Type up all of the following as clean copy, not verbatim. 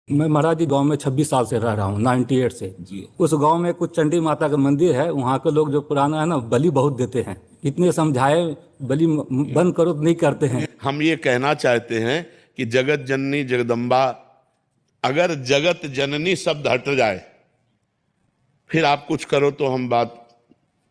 मैं महाराज जी गांव में 26 साल से रह रहा हूँ, 98 से। जी। उस गांव में कुछ चंडी माता का मंदिर है। वहाँ के लोग जो पुराना है ना, बलि बहुत देते हैं। इतने समझाए बलि बंद करो तो नहीं करते हैं। हम ये कहना चाहते हैं कि जगत जननी जगदम्बा, अगर जगत जननी शब्द हट जाए फिर आप कुछ करो तो हम बात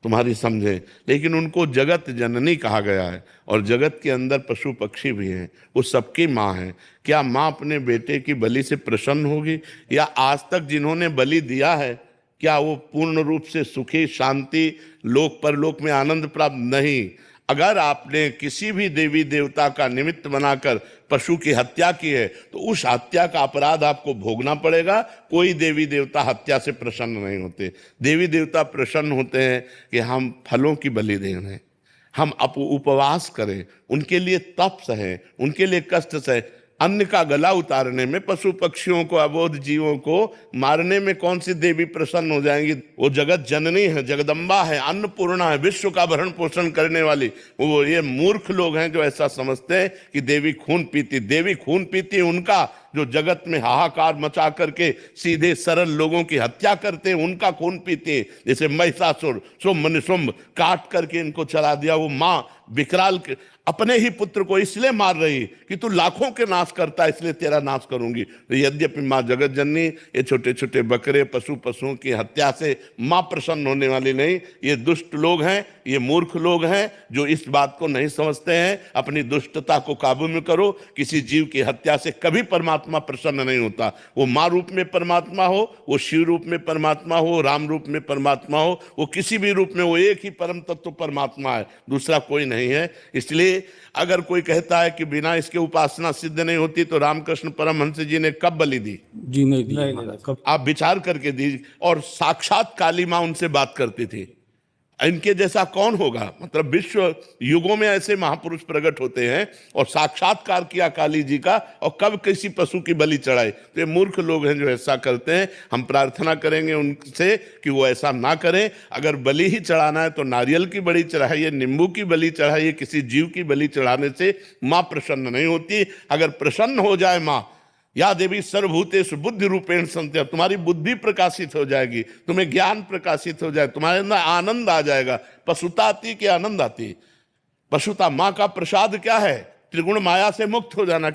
तुम्हारी समझें, लेकिन उनको जगत जननी कहा गया है और जगत के अंदर पशु पक्षी भी हैं, वो सबकी माँ है। क्या माँ अपने बेटे की बलि से प्रसन्न होगी? या आज तक जिन्होंने बलि दिया है क्या वो पूर्ण रूप से सुखी, शांति, लोक परलोक में आनंद प्राप्त? नहीं। अगर आपने किसी भी देवी देवता का निमित्त बनाकर पशु की हत्या की है तो उस हत्या का अपराध आपको भोगना पड़ेगा। कोई देवी देवता हत्या से प्रसन्न नहीं होते। देवी देवता प्रसन्न होते हैं कि हम फलों की बलि दें, हम उपवास करें, उनके लिए तप सहें, उनके लिए कष्ट सहें। अन्न का गला उतारने में, पशु पक्षियों को, अबोध जीवों को मारने में कौन सी देवी प्रसन्न हो जाएंगी? वो जगत जननी है, जगदम्बा है, अन्नपूर्णा है, विश्व का भरण पोषण करने वाली। वो ये मूर्ख लोग हैं जो ऐसा समझते हैं कि देवी खून पीती। देवी खून पीती उनका जो जगत में हाहाकार मचा करके सीधे सरल लोगों की हत्या करते हैं, उनका खून पीते। जैसे महिषासुर शुंभ काट करके इनको चला दिया। वो माँ विकराल अपने ही पुत्र को इसलिए मार रही कि तू लाखों के नाश करता, इसलिए तेरा नाश करूंगी। यद्यपि माँ जगत जननी ये छोटे छोटे बकरे, पशुओं की हत्या से माँ प्रसन्न होने वाली नहीं। ये दुष्ट लोग हैं, ये मूर्ख लोग हैं जो इस बात को नहीं समझते हैं। अपनी दुष्टता को काबू में करो। किसी जीव की हत्या से कभी परमात्मा प्रसन्न नहीं होता। वो माँ रूप में परमात्मा हो, वो शिव रूप में परमात्मा हो, राम रूप में परमात्मा हो, वो किसी भी रूप में, वो एक ही परम तत्व परमात्मा है, दूसरा कोई नहीं है। इसलिए अगर कोई कहता है कि बिना इसके उपासना सिद्ध नहीं होती, तो रामकृष्ण परमहंस जी ने कब बलि दी? जी नहीं दी। आप विचार करके दी। और साक्षात काली मां उनसे बात करती थी। इनके जैसा कौन होगा? मतलब विश्व युगों में ऐसे महापुरुष प्रकट होते हैं और साक्षात्कार किया काली जी का, और कब किसी पशु की बलि चढ़ाई? तो ये मूर्ख लोग हैं जो ऐसा करते हैं। हम प्रार्थना करेंगे उनसे कि वो ऐसा ना करें। अगर बलि ही चढ़ाना है तो नारियल की बलि चढ़ाइए, नींबू की बलि चढ़ाइए। किसी जीव की बलि चढ़ाने से माँ प्रसन्न नहीं होती। अगर प्रसन्न हो जाए माँ, या देवी सर्वभूतेषु बुद्धि रूपेण संस्थिता, तुम्हारी बुद्धि प्रकाशित हो जाएगी, तुम्हें ज्ञान प्रकाशित हो जाए, तुम्हारे अंदर आनंद आ जाएगा। पशुता आती कि आनंद आती? पशुता। माँ का प्रसाद क्या है? त्रिगुण माया से मुक्त हो जाना।